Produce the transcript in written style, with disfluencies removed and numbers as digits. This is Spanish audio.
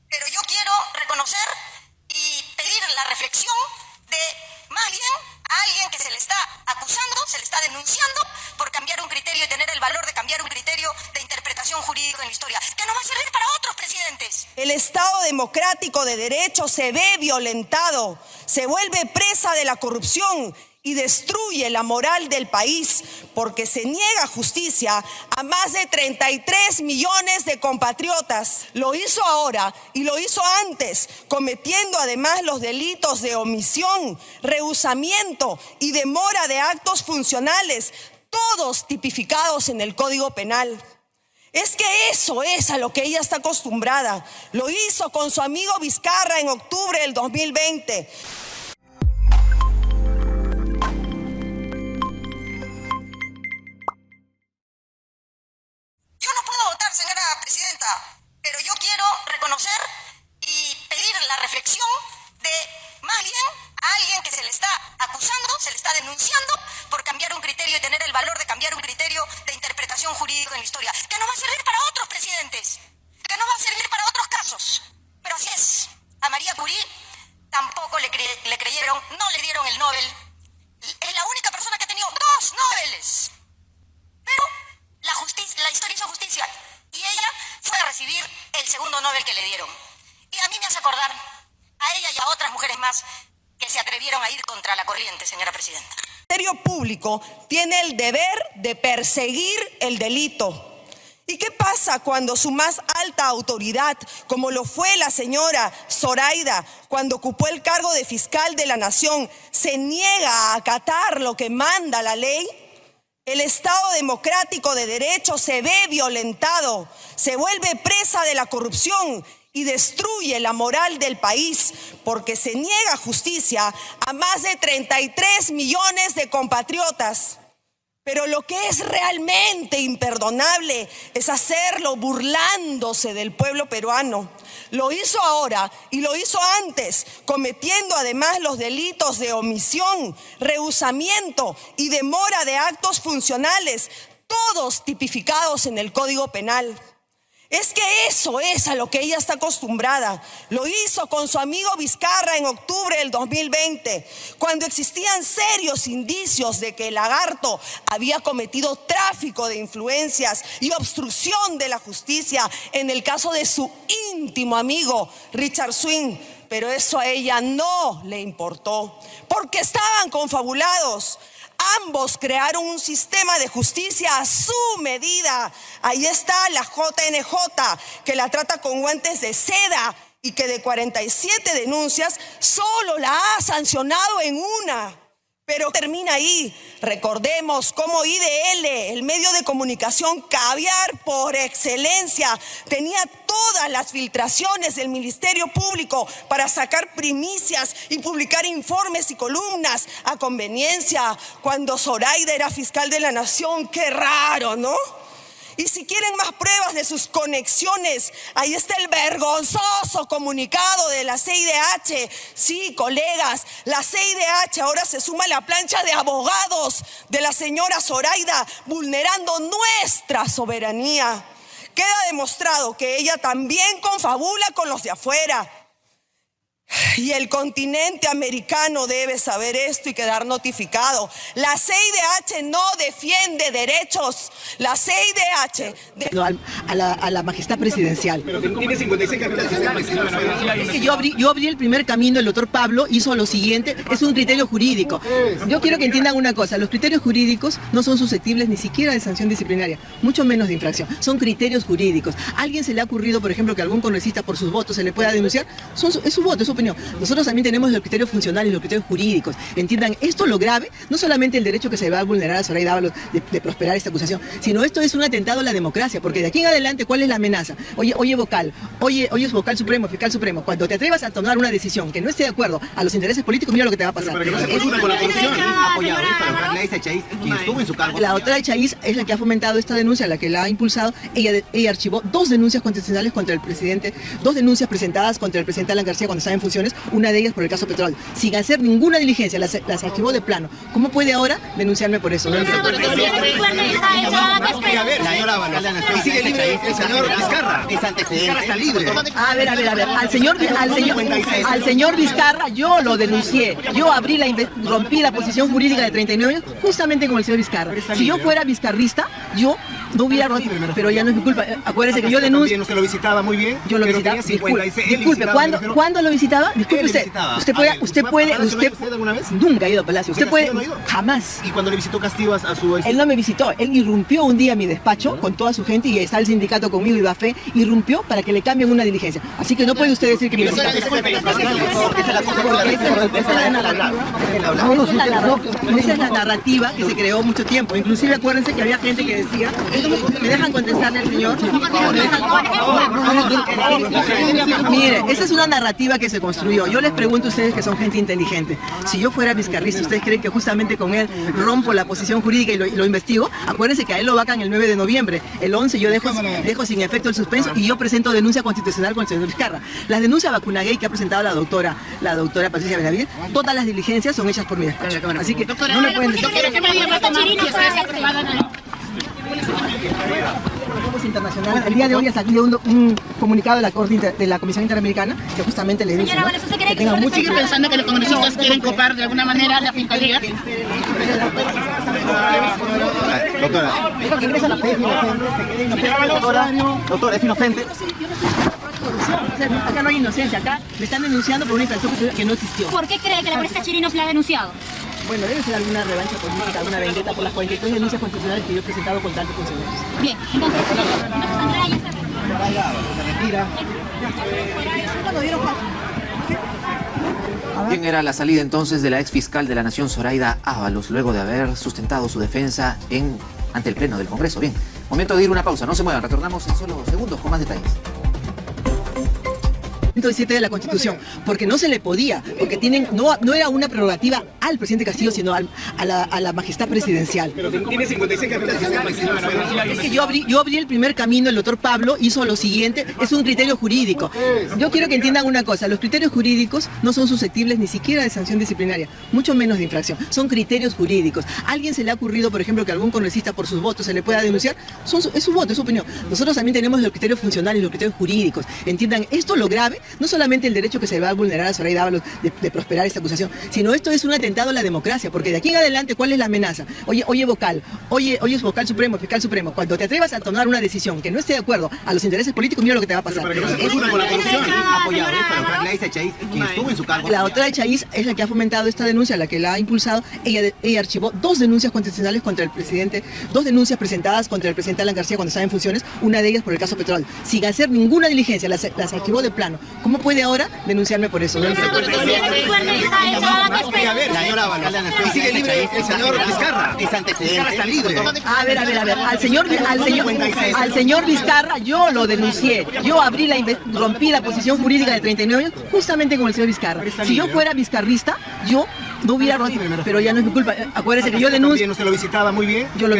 pero yo quiero reconocer y pedir la reflexión de, más bien, a alguien que se le está acusando, se le está denunciando por cambiar un criterio y tener el valor de cambiar un criterio de interpretación jurídica en la historia, que nos va a servir para otros presidentes. El Estado democrático de derecho se ve violentado, se vuelve presa de la corrupción y destruye la moral del país porque se niega justicia a más de 33 millones de compatriotas. Lo hizo ahora y lo hizo antes, cometiendo además los delitos de omisión, rehusamiento y demora de actos funcionales, todos tipificados en el Código Penal. Es que eso es a lo que ella está acostumbrada. Lo hizo con su amigo Vizcarra en octubre del 2020. Señora presidenta, pero yo quiero reconocer y pedir la reflexión de, más bien, a alguien que se le está acusando, se le está denunciando por cambiar un criterio y tener el valor de cambiar un criterio de interpretación jurídica en la historia, que nos va a servir para otros presidentes, que nos va a servir para otros casos. Pero así es, a María Curie tampoco le creyeron, no le dieron el Nobel. Es la única persona que ha tenido 2 Nobeles. Pero la historia hizo justicia. Y ella fue a recibir el segundo Nobel que le dieron. Y a mí me hace acordar a ella y a otras mujeres más que se atrevieron a ir contra la corriente, señora presidenta. El Ministerio Público tiene el deber de perseguir el delito. ¿Y qué pasa cuando su más alta autoridad, como lo fue la señora Zoraida, cuando ocupó el cargo de fiscal de la Nación, se niega a acatar lo que manda la ley? El Estado democrático de derecho se ve violentado, se vuelve presa de la corrupción y destruye la moral del país porque se niega justicia a más de 33 millones de compatriotas. Pero lo que es realmente imperdonable es hacerlo burlándose del pueblo peruano. Lo hizo ahora y lo hizo antes, cometiendo además los delitos de omisión, rehusamiento y demora de actos funcionales, todos tipificados en el Código Penal. Es que eso es a lo que ella está acostumbrada. Lo hizo con su amigo Vizcarra en octubre del 2020, cuando existían serios indicios de que el lagarto había cometido tráfico de influencias y obstrucción de la justicia en el caso de su íntimo amigo Richard Swing. Pero eso a ella no le importó, porque estaban confabulados. Ambos crearon un sistema de justicia a su medida. Ahí está la JNJ, que la trata con guantes de seda y que de 47 denuncias solo la ha sancionado en una. Pero termina ahí. Recordemos cómo IDL, el medio de comunicación caviar por excelencia, tenía todas las filtraciones del Ministerio Público para sacar primicias y publicar informes y columnas a conveniencia cuando Zoraida era fiscal de la Nación. Qué raro, ¿no? Y si quieren más pruebas de sus conexiones, ahí está el vergonzoso comunicado de la CIDH. Sí, colegas, la CIDH ahora se suma a la plancha de abogados de la señora Zoraida, vulnerando nuestra soberanía. Queda demostrado que ella también confabula con los de afuera. Y el continente americano debe saber esto y quedar notificado. La CIDH no defiende derechos. La CIDH... a la majestad presidencial. Pero tiene 56 candidatos. Es que yo abrí el primer camino, el doctor Pablo hizo lo siguiente, es un criterio jurídico. Yo quiero que entiendan una cosa, los criterios jurídicos no son susceptibles ni siquiera de sanción disciplinaria, mucho menos de infracción, son criterios jurídicos. ¿A alguien se le ha ocurrido, por ejemplo, que algún congresista por sus votos se le pueda denunciar? Es su voto, es su opinión. Nosotros también tenemos los criterios funcionales, los criterios jurídicos. Entiendan, esto lo grave, no solamente el derecho que se va a vulnerar a Zoraida Ábalos de prosperar esta acusación, sino esto es un atentado a la democracia, porque de aquí en adelante, ¿cuál es la amenaza? Oye vocal supremo, fiscal supremo, cuando te atrevas a tomar una decisión que no esté de acuerdo a los intereses políticos, mira lo que te va a pasar. Pero que no se preocupe por la corrupción. Ha apoyado esto, la doctora Gladys Echaíz, quien estuvo en su cargo. La doctora Echaíz es la que ha fomentado esta denuncia, la que la ha impulsado. Ella archivó 2 denuncias constitucionales contra el presidente, 2 denuncias presentadas contra el presidente Alan García cuando estaba en funciones, una de ellas por el caso Petróleo. Sin hacer ninguna diligencia, las archivó de plano. ¿Cómo puede ahora denunciarme por eso? La señora Ábalos. Y sigue libre el señor Vizcarra. Es antecedente. Está libre. A ver. Al señor Vizcarra yo lo denuncié. Yo rompí la posición jurídica de 39 años justamente con el señor Vizcarra. Si yo fuera vizcarrista, yo no hubiera roto, pero ya no es mi culpa. Acuérdese que yo denuncio. ¿Usted lo visitaba muy bien? Yo lo visitaba. Disculpe, ¿cuándo lo visitaba? Disculpe usted. Usted puede. ¿Alguna vez? Nunca ha ido a Palacio. Usted puede. Jamás. ¿Y cuando le visitó Castillo a su... Él no me visitó, él irrumpió un día a mi despacho con toda su gente y está el sindicato conmigo y Bafé, irrumpió para que le cambien una diligencia. Así que no puede usted decir que me visitó. Esa es la narrativa que se creó mucho tiempo. Inclusive acuérdense que había gente que decía, ¿me dejan contestarle al señor? Mire, esa es una narrativa que se construyó. Yo les pregunto a ustedes que son gente inteligente. Si yo fuera vizcarrista, ¿ustedes creen que justamente con él rompo la posición jurídica y lo investigo? Acuérdense que a él lo vacan el 9 de noviembre. El 11 yo dejo sin efecto el suspenso y yo presento denuncia constitucional con el señor Vizcarra. Las denuncias vacunagay que ha presentado la doctora Patricia Benavides, todas las diligencias son hechas por mi despacho. Así que no me pueden decir. Internacional. El día de hoy ha salido un comunicado de la Corte de la Comisión Interamericana que justamente le dice, ¿no? Que tenga mucho... ¿Sigue pensando que los congresistas quieren copar de alguna manera la fiscalía? Doctora, es inocente. Acá no hay inocencia, acá me están denunciando por una infracción que no existió. ¿Por qué cree que la prensa Chirinos la ha denunciado? Bueno, debe ser alguna revancha política, alguna vendetta por las 43 denuncias constitucionales que yo he presentado contra altos funcionarios. Bien, entonces Andrea ya está. Bien, era la salida entonces de la ex fiscal de la Nación, Zoraida Ábalos, luego de haber sustentado su defensa ante el Pleno del Congreso. Bien, momento de ir a una pausa, no se muevan, retornamos en solo segundos con más detalles. 117 de la Constitución, porque no se le podía, porque no era una prerrogativa al presidente Castillo, sino a la majestad presidencial. Pero tiene 56 Es que yo abrí el primer camino, el doctor Pablo hizo lo siguiente, es un criterio jurídico. Yo quiero que entiendan una cosa, los criterios jurídicos no son susceptibles ni siquiera de sanción disciplinaria, mucho menos de infracción, son criterios jurídicos. ¿A alguien se le ha ocurrido, por ejemplo, que algún congresista por sus votos se le pueda denunciar? Es su voto, es su opinión. Nosotros también tenemos los criterios funcionales, los criterios jurídicos. Entiendan, esto lo grave, no solamente el derecho que se va a vulnerar a Zoraida Ábalos de prosperar esta acusación, sino esto es un atentado a la democracia, porque de aquí en adelante, ¿cuál es la amenaza? Oye vocal supremo, fiscal supremo, cuando te atrevas a tomar una decisión que no esté de acuerdo a los intereses políticos, mira lo que te va a pasar. Pero que no se preocupe por la corrupción. Ha apoyado eso, la doctora Gladys Echaíz, quien estuvo en su cargo. La doctora Echaíz es la que ha fomentado esta denuncia, la que la ha impulsado. Ella archivó 2 denuncias constitucionales contra el presidente, 2 denuncias presentadas contra el presidente Alan García cuando estaba en funciones, una de ellas por el caso Petróleo. Sin hacer ninguna diligencia, las archivó de plano. ¿Cómo puede ahora denunciarme por eso? La señora Ábalos. Y sigue libre el señor Vizcarra. Es antecedente. Está libre. A ver. Al señor Vizcarra yo lo denuncié. Yo rompí la posición jurídica de 39 años justamente con el señor Vizcarra. Si yo fuera vizcarrista, yo no hubiera roto, pero ya no es mi culpa. Acuérdese que yo denuncio. ¿Usted lo visitaba muy bien? Yo lo